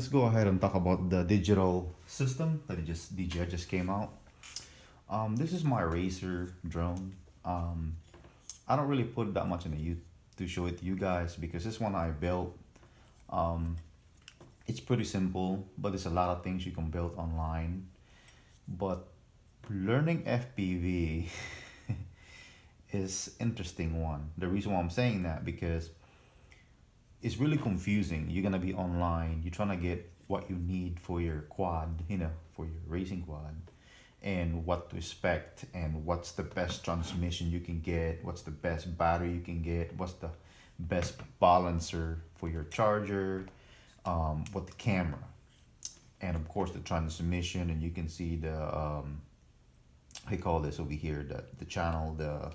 let's go ahead and talk about the digital system that DJI just came out. This is my racer drone. I don't really put that much in the you to show it to you guys because this one I built. Um, it's pretty simple, but there's a lot of things you can build online. But learning FPV is interesting one. The reason why I'm saying that because it's really confusing. You're gonna be online. You're trying to get what you need for your quad, for your racing quad, and what to expect, and what's the best transmission you can get, what's the best battery you can get, what's the best balancer for your charger, what the camera, and of course the transmission. And you can see the I call this over here the channel, the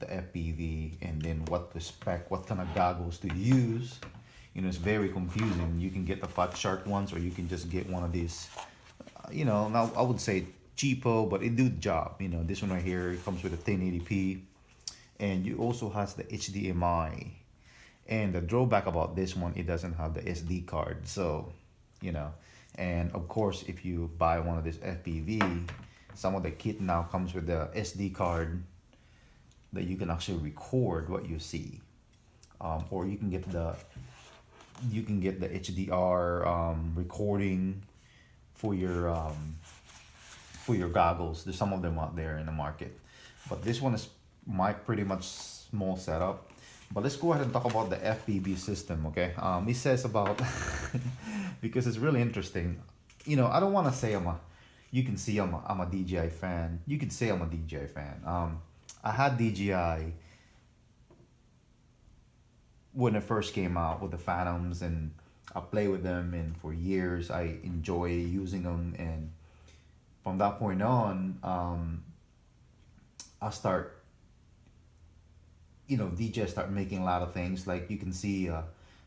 FPV, and then what to spec, what kind of goggles to use. It's very confusing. You can get the Fat Shark ones, or you can just get one of these. Now I would say cheapo, but it do the job. This one right here, it comes with a 1080p, and you also has the HDMI. And the drawback about this one, it doesn't have the SD card. So, and of course, if you buy one of this FPV, some of the kit now comes with the SD card that you can actually record what you see, or you can get the HDR recording for your goggles. There's some of them out there in the market, but this one is my pretty much small setup. But let's go ahead and talk about the FPV system, okay? It says about because it's really interesting. I don't want to say you can see I'm a DJI fan. You could say I'm a DJI fan. I had DJI when it first came out with the Phantoms, and I play with them, and for years I enjoy using them. And from that point on, I start, DJI start making a lot of things. Like you can see,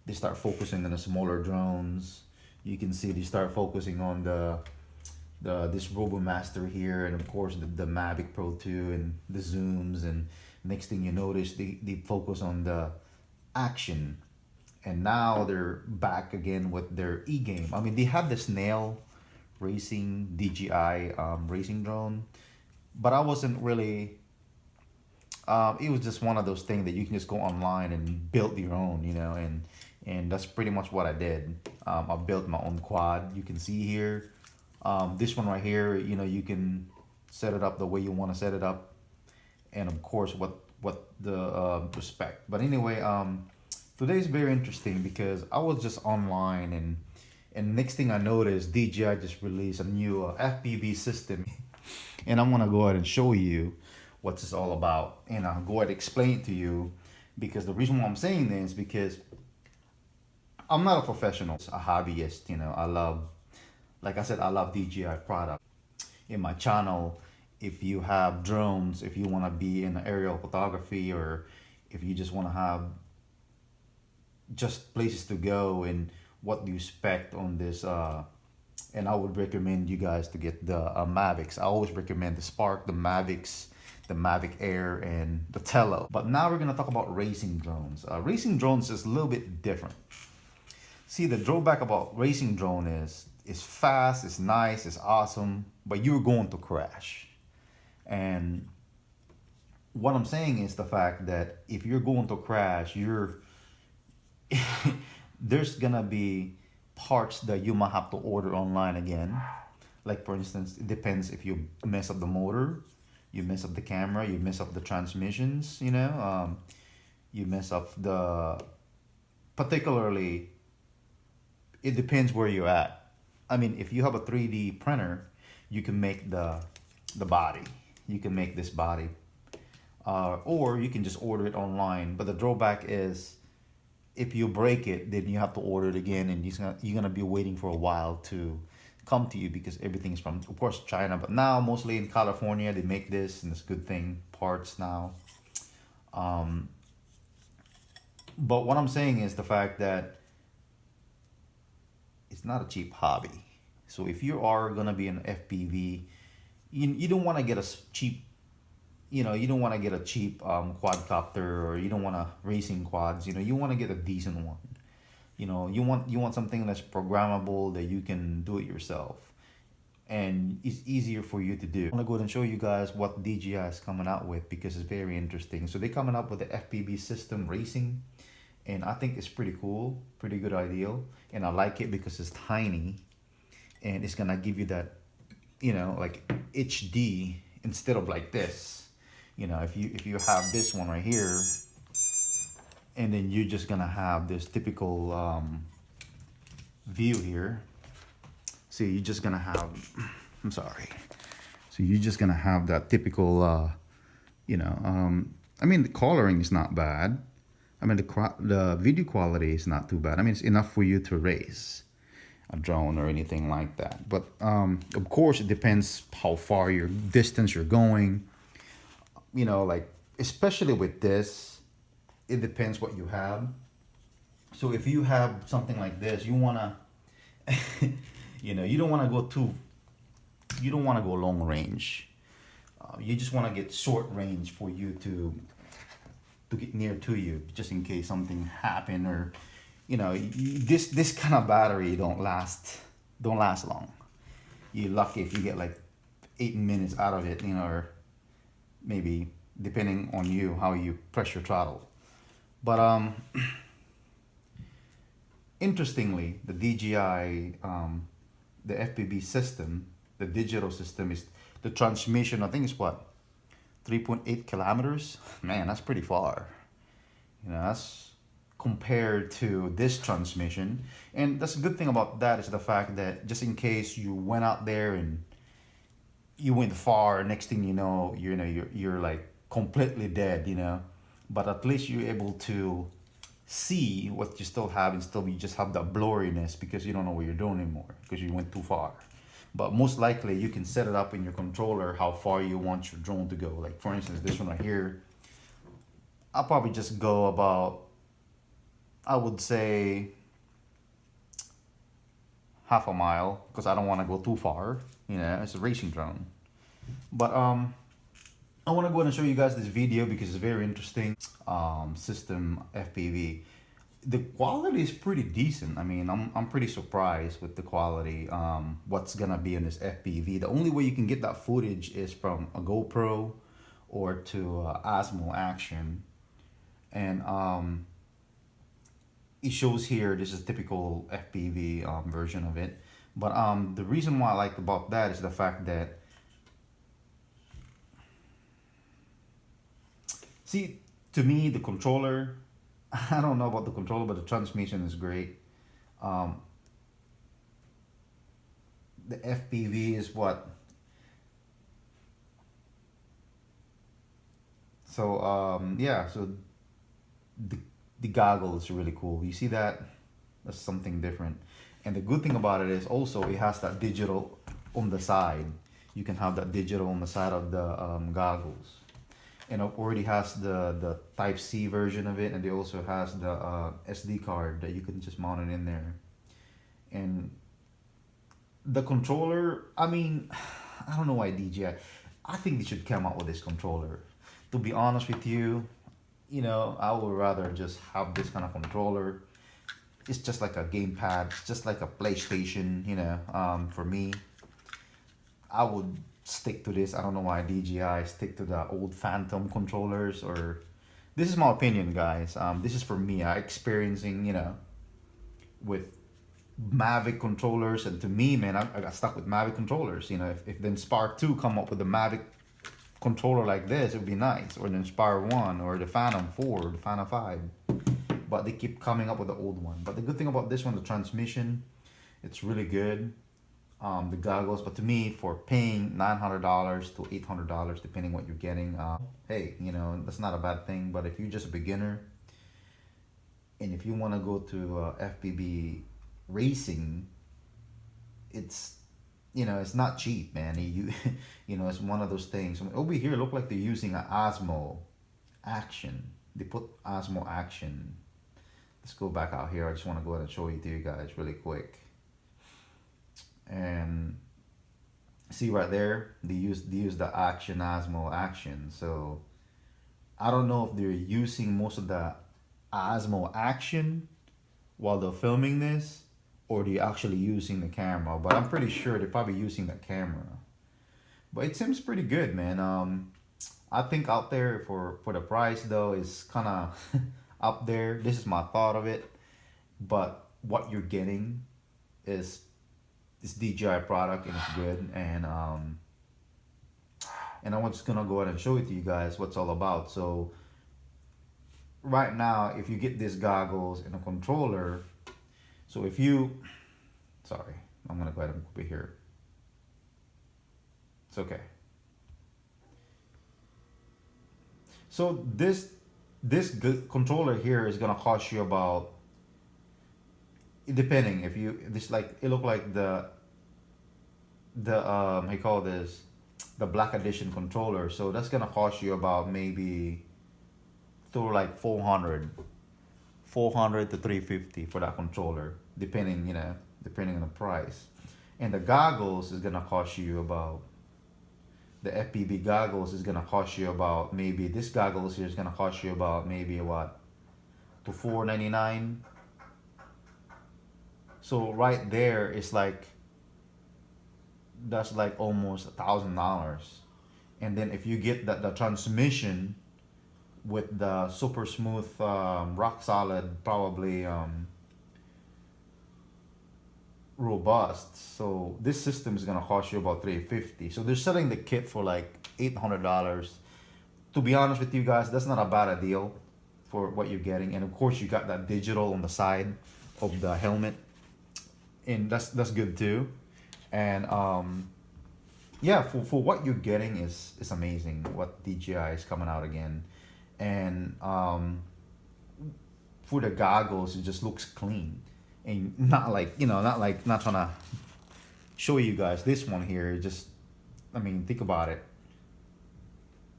they start focusing on the smaller drones. You can see they start focusing on this RoboMaster here, and of course the Mavic Pro 2 and the zooms. And next thing you notice, they focus on the action, and now they're back again with their e-game. I mean, they have the snail racing DJI racing drone, but I wasn't really it was just one of those things that you can just go online and build your own, and that's pretty much what I did. I built my own quad. You can see here, this one right here, you can set it up the way you want to set it up, and of course what the spec. But anyway, today is very interesting because I was just online, and next thing I noticed, DJI just released a new FPV system, and I'm gonna go ahead and show you what this all about, and I'll go ahead and explain it to you. Because the reason why I'm saying this, because I'm not a professional, a hobbyist. I love, like I said, I love DJI product. In my channel, if you have drones, if you want to be in aerial photography, or if you just want to have just places to go, and what do you expect on this, and I would recommend you guys to get the Mavics. I always recommend the Spark, the Mavics, the Mavic Air, and the Tello. But now we're gonna talk about racing drones. Racing drones is a little bit different. See, the drawback about racing drone is it's fast, it's nice, it's awesome, but you're going to crash. And what I'm saying is the fact that if you're going to crash, there's gonna be parts that you might have to order online again. Like for instance, it depends if you mess up the motor, you mess up the camera, you mess up the transmissions, you mess up particularly, it depends where you're at. I mean, if you have a 3D printer, you can make the body. You can make this body. Or you can just order it online. But the drawback is, if you break it, then you have to order it again, and you're gonna be waiting for a while to come to you, because everything's from, of course, China. But now mostly in California they make this, and it's a good thing, parts now. But what I'm saying is the fact that it's not a cheap hobby. So if you are gonna be an FPV, you don't want to get a cheap, you don't want to get a cheap quadcopter, or you don't want to racing quads. You want to get a decent one. You want something that's programmable, that you can do it yourself, and it's easier for you to do. I'm gonna go ahead and show you guys what DJI is coming out with, because it's very interesting. So they're coming up with the FPV system racing, and I think it's pretty cool, pretty good idea, and I like it because it's tiny, and it's gonna give you that, like HD instead of like this. If you have this one right here, and then you're just gonna have this typical view here. See, you're just gonna have, I'm sorry. So you're just gonna have that typical, I mean, the coloring is not bad. I mean, the video quality is not too bad. I mean, it's enough for you to race a drone or anything like that. But of course, it depends how far your distance you're going. Like especially with this, it depends what you have. So if you have something like this, you wanna, you don't wanna go you don't wanna go long range. You just wanna get short range for you to get near to you, just in case something happen, or this kind of battery don't last long. You're lucky if you get like 8 minutes out of it, or maybe depending on you how you press your throttle. But interestingly, the DJI, the FPV system, the digital system, is the transmission. I think it's what, 3.8 kilometers. Man, that's pretty far. That's compared to this transmission. And that's a good thing about that, is the fact that just in case you went out there and you went far, next thing you know, you're like completely dead, but at least you're able to see what you still have, and still you just have that blurriness because you don't know what you're doing anymore because you went too far. But most likely you can set it up in your controller how far you want your drone to go. Like for instance, this one right here, I'll probably just go about, I would say, half a mile, because I don't want to go too far. It's a racing drone. But I want to go ahead and show you guys this video because it's very interesting. System FPV. The quality is pretty decent. I mean, I'm pretty surprised with the quality. What's gonna be in this FPV. The only way you can get that footage is from a GoPro or to Osmo Action, and it shows here this is typical FPV version of it. But the reason why I like about that is the fact that, see, to me, the controller, I don't know about the controller, but the transmission is great. The FPV is what? So, yeah, so the goggle is really cool. You see that? That's something different. And the good thing about it is also it has that digital on the side. You can have that digital on the side of the goggles. And it already has the Type C version of it, and it also has the SD card that you can just mount it in there. And the controller, I mean, I don't know why DJI. I think they should come out with this controller. To be honest with you, I would rather just have this kind of controller. It's just like a gamepad. It's just like a PlayStation. For me, I would stick to this. I don't know why DJI stick to the old Phantom controllers. Or this is my opinion, guys. This is for me. I experiencing, with Mavic controllers, and to me, man, I got stuck with Mavic controllers. If the Inspire 2 come up with a Mavic controller like this, it would be nice. Or the Inspire 1, or the Phantom 4, or the Phantom 5. But they keep coming up with the old one. But the good thing about this one, the transmission, it's really good. The goggles, but to me, for paying $900 to $800, depending what you're getting, hey, that's not a bad thing. But if you're just a beginner, and if you want to go to FPV racing, it's it's not cheap, man. It's one of those things. Over here, look like they're using an Osmo Action. They put Osmo Action. Let's go back out here. I just want to go ahead and show it to you guys really quick. And see right there, they use the Action, Osmo Action. So I don't know if they're using most of the Osmo Action while they're filming this, or they're actually using the camera. But I'm pretty sure they're probably using the camera. But it seems pretty good, man. I think out there for the price though is kind of up there. This is my thought of it, but what you're getting is this DJI product and it's good. And I'm just gonna go ahead and show it to you guys what's all about. So right now, if you get these goggles and a controller, so if you, sorry, I'm gonna go ahead and put it here. It's okay. So controller here is gonna cost you about, depending if you this like it look like the how you call this, the black edition controller. So that's gonna cost you about maybe to like 400 to 350 for that controller, depending, depending on the price. And the goggles is gonna cost you about, the FPV goggles is gonna cost you about, maybe this goggles here is gonna cost you about maybe what, to 499. So right there it's like, that's like almost $1,000. And then if you get the transmission with the super smooth, rock solid, probably robust, so this system is gonna cost you about 350. So they're selling the kit for like $800. To be honest with you guys, that's not a bad deal for what you're getting. And of course you got that digital on the side of the helmet, and that's good too. And yeah, for what you're getting is amazing. What DJI is coming out again. And for the goggles, it just looks clean, and not like, not trying to show you guys this one here. Just, I mean, think about it.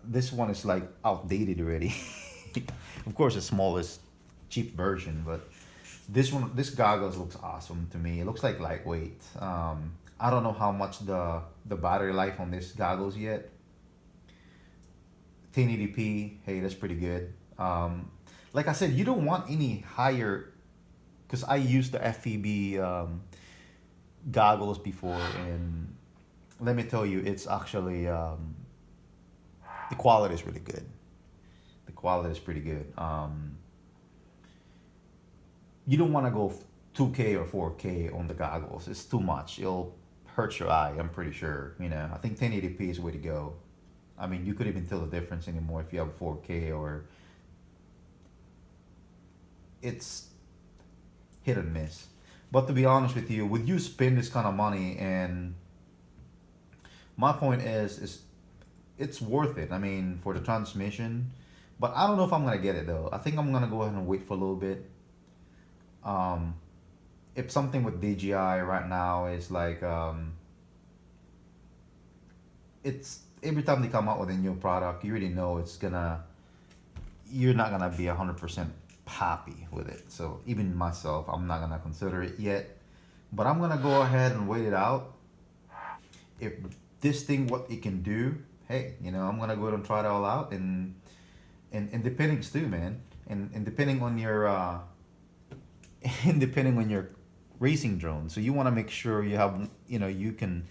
This one is like outdated already. Of course, the smallest, cheap version, but this goggles looks awesome to me. It looks like lightweight. I don't know how much the battery life on this goggles yet. 1080p, hey, that's pretty good. Like I said, you don't want any higher, because I used the FPV goggles before, and let me tell you, it's actually the quality is really good. The quality is pretty good. You don't want to go 2K or 4K on the goggles. It's too much. It'll hurt your eye, I'm pretty sure. I think 1080p is the way to go. I mean, you could even tell the difference anymore if you have 4K, or it's hit and miss. But to be honest with you, would you spend this kind of money? And my point is it's worth it. I mean, for the transmission. But I don't know if I'm gonna get it though. I think I'm gonna go ahead and wait for a little bit. If something with DJI right now is like, it's every time they come out with a new product, you already know you're not gonna be 100% happy with it. So even myself, I'm not gonna consider it yet, but I'm gonna go ahead and wait it out. If this thing, what it can do, hey, I'm gonna go ahead and try it all out, and depending too, man, and depending on your and depending on your racing drone. So you want to make sure you have, you can.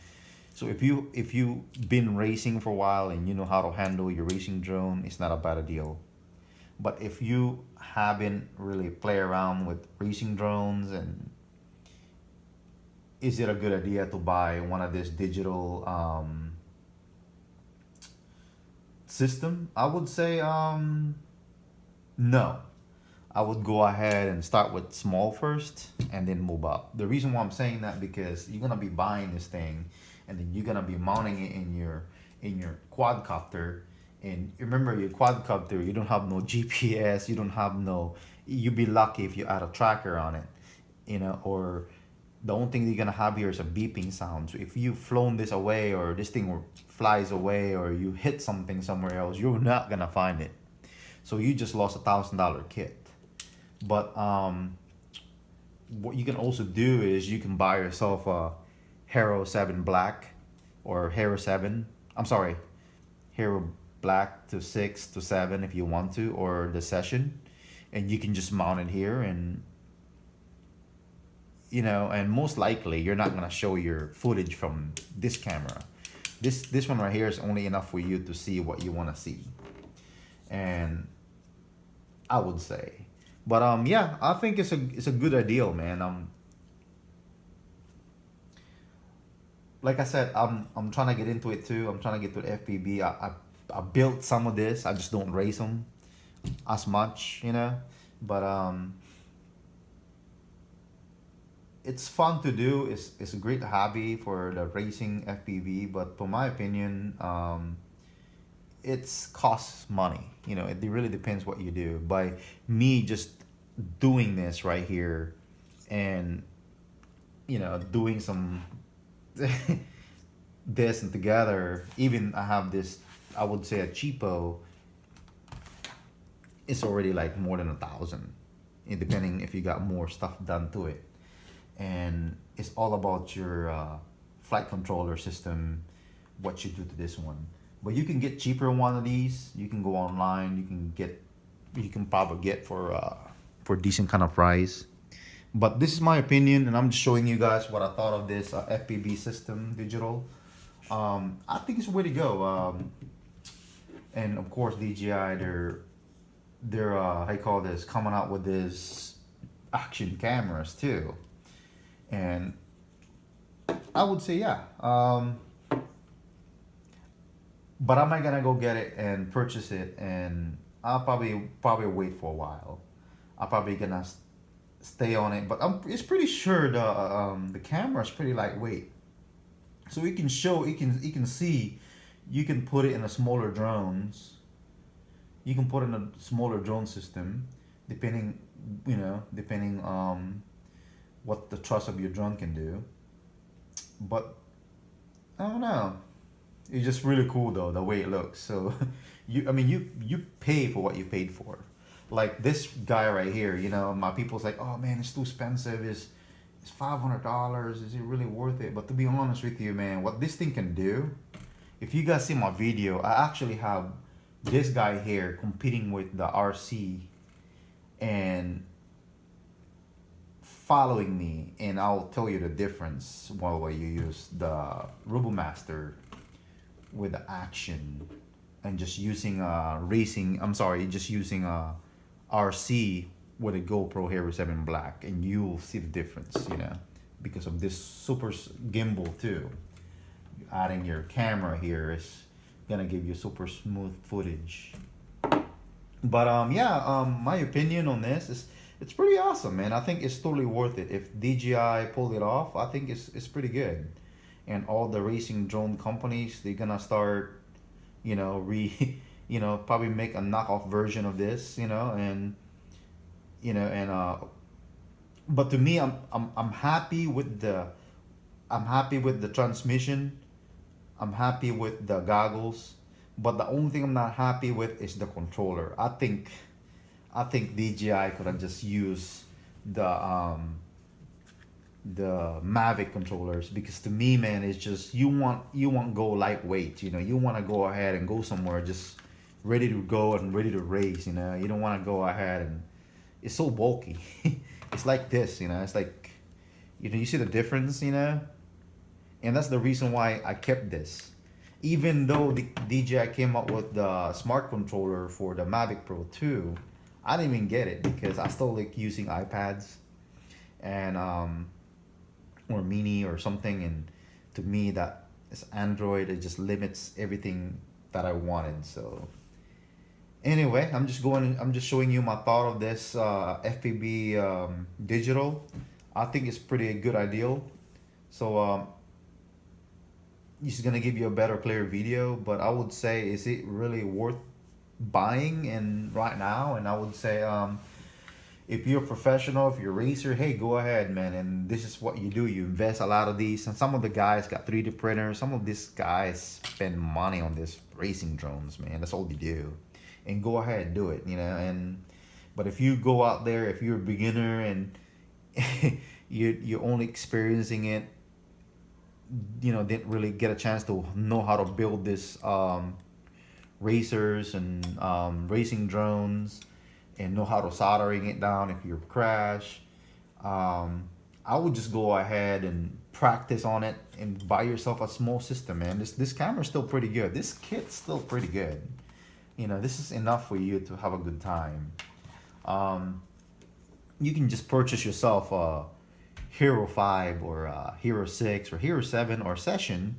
So if you've been racing for a while and you know how to handle your racing drone, it's not a bad deal. But if you haven't really played around with racing drones, and is it a good idea to buy one of this digital system? I would say no. I would go ahead and start with small first and then move up. The reason why I'm saying that, because you're gonna be buying this thing, and then you're gonna be mounting it in your quadcopter. And remember, your quadcopter, you don't have no GPS, you don't have no. You'd be lucky if you add a tracker on it, or the only thing you're gonna have here is a beeping sound. So if you've flown this away, or this thing flies away, or you hit something somewhere else, you're not gonna find it. So you just lost $1,000 kit. But what you can also do is you can buy yourself a Hero 7 Black, or Hero 7. I'm sorry, Hero Black to 6 to 7 if you want to, or the Session, and you can just mount it here, and and most likely you're not gonna show your footage from this camera. This one right here is only enough for you to see what you want to see, and I would say, but yeah, I think it's a good idea, man. Like I said, I'm trying to get into it too. I'm trying to get to the FPV. I built some of this. I just don't race them as much, but it's fun to do. It's a great hobby for the racing FPV, but for my opinion, it's costs money. It really depends what you do. By me just doing this right here, and doing some this and together, even I have this, I would say a cheapo, it's already like more than 1,000, depending if you got more stuff done to it. And it's all about your flight controller system, what you do to this one. But you can get cheaper one of these. You can go online. You can probably get for decent kind of price. But this is my opinion, and I'm just showing you guys what I thought of this FPV system digital. I think it's the way to go. And of course, DJI, they're how you call this, coming out with this action cameras too. And I would say, yeah. But am I gonna go get it and purchase it? And I'll probably wait for a while. I'm probably gonna stay on it, but it's pretty sure the camera is pretty lightweight, so you can see, you can put it in a smaller drones. You can put in a smaller drone system, depending what the thrust of your drone can do. But I don't know. It's just really cool though, the way it looks. So you pay for what you paid for. Like this guy right here, my people's like, oh man, it's too expensive. It's $500. Is it really worth it? But to be honest with you, man, what this thing can do, if you guys see my video, I actually have this guy here competing with the RC and following me, and I'll tell you the difference while you use the RoboMaster with the action and just using just using a RC with a GoPro Hero 7 Black, and you'll see the difference, because of this super gimbal too. Adding your camera here is gonna give you super smooth footage. But my opinion on this is it's pretty awesome, man. I think it's totally worth it. If DJI pulled it off, I think it's pretty good. And all the racing drone companies, they're gonna start, probably make a knockoff version of this, but to me, I'm happy with the transmission. I'm happy with the goggles, but the only thing I'm not happy with is the controller. I think DJI could have just used the Mavic controllers, because to me, man, it's just you want go lightweight. You want to go ahead and go somewhere just ready to go and ready to race. You don't want to go ahead and it's so bulky. It's like this. It's like you see the difference. And that's the reason why I kept this. Even though the DJI came up with the smart controller for the Mavic Pro 2, I didn't even get it because I still like using iPads and or Mini or something, and to me that is Android. It just limits everything that I wanted. So anyway, I'm just showing you my thought of this FPV digital. I think it's pretty good idea. So this is gonna give you a better, clear video. But I would say, is it really worth buying and right now? And I would say, if you're a professional, if you're a racer, hey, go ahead, man. And this is what you do. You invest a lot of these. And some of the guys got 3D printers. Some of these guys spend money on this racing drones, man. That's all they do. And go ahead, do it, but if you go out there, if you're a beginner and you're only experiencing it, didn't really get a chance to know how to build this racers and racing drones, and know how to soldering it down if you crash, I I would just go ahead and practice on it and buy yourself a small system, man. This camera's still pretty good. This kit's still pretty good. You know, this is enough for you to have a good time. You can just purchase yourself a Hero 5 or a Hero 6 or Hero 7 or Session,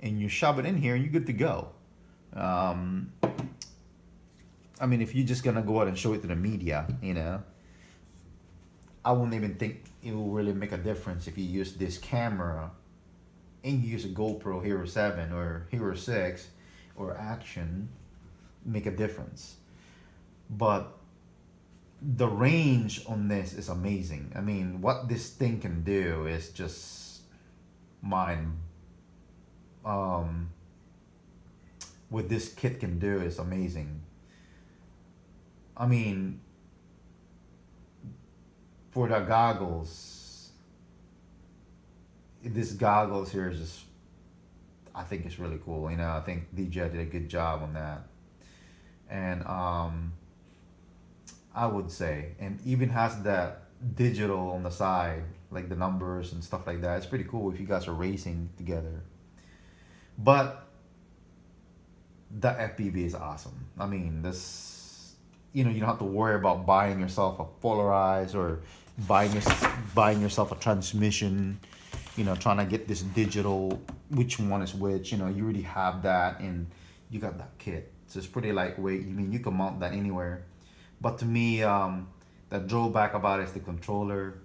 and you shove it in here and you're good to go. I mean, if you're just gonna go out and show it to the media, you know, I wouldn't even think it will really make a difference if you use this camera and you use a GoPro Hero 7 or Hero 6 or Action, make a difference. But the range on this is amazing. I mean, what this thing can do is just mind. What this kit can do is amazing. I mean, for the goggles, this goggles here is just, I think it's really cool. You know, I think Dji did a good job on that. And I would say, and even has that digital on the side, like the numbers and stuff like that. It's pretty cool if you guys are racing together. But the FPV is awesome. I mean, this, you know, you don't have to worry about buying yourself a polarized or buying yourself a transmission, you know, trying to get this digital, which one is which, you know, you already have that and you got that kit. So it's pretty lightweight. I mean, you can mount that anywhere. But to me, the drawback about it is the controller.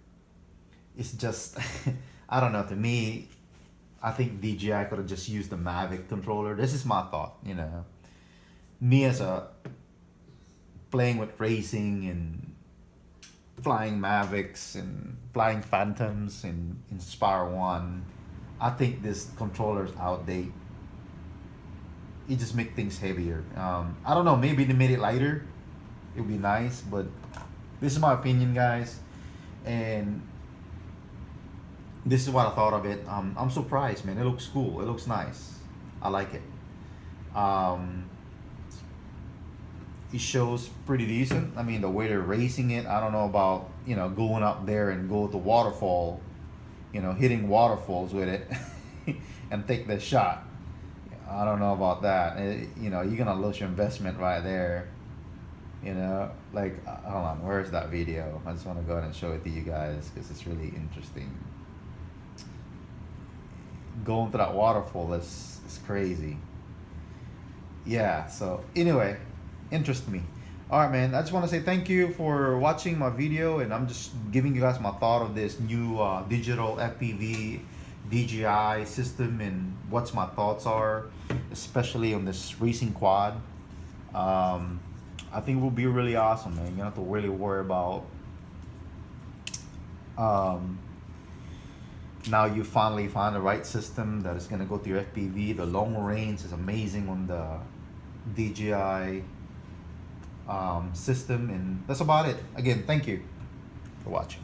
It's just, I don't know, to me, I think DJI could have just used the Mavic controller. This is my thought, you know. Me as a playing with racing and flying Mavics and flying Phantoms and Inspire 1, I think this controller is outdated. It just makes things heavier. I don't know, maybe they made it lighter. It would be nice, but this is my opinion, guys. And this is what I thought of it. I'm surprised, man. It looks cool. It looks nice. I like it. It shows pretty decent. I mean, the way they're racing it, I don't know about, you know, going up there and go to waterfall, you know, hitting waterfalls with it and take the shot. I don't know about that. You know, you're gonna lose your investment right there. You know, like, hold on, where's that video? I just want to go ahead and show it to you guys because it's really interesting. Going to that waterfall is crazy. Yeah, so anyway, interest me. All right, man, I just want to say thank you for watching my video, and I'm just giving you guys my thought of this new digital FPV DJI system and what's my thoughts are, especially on this racing quad. I think it will be really awesome, man. You don't have to really worry about now you finally find the right system that is going to go to your FPV. The long range is amazing on the DJI system, and that's about it. Again, thank you for watching.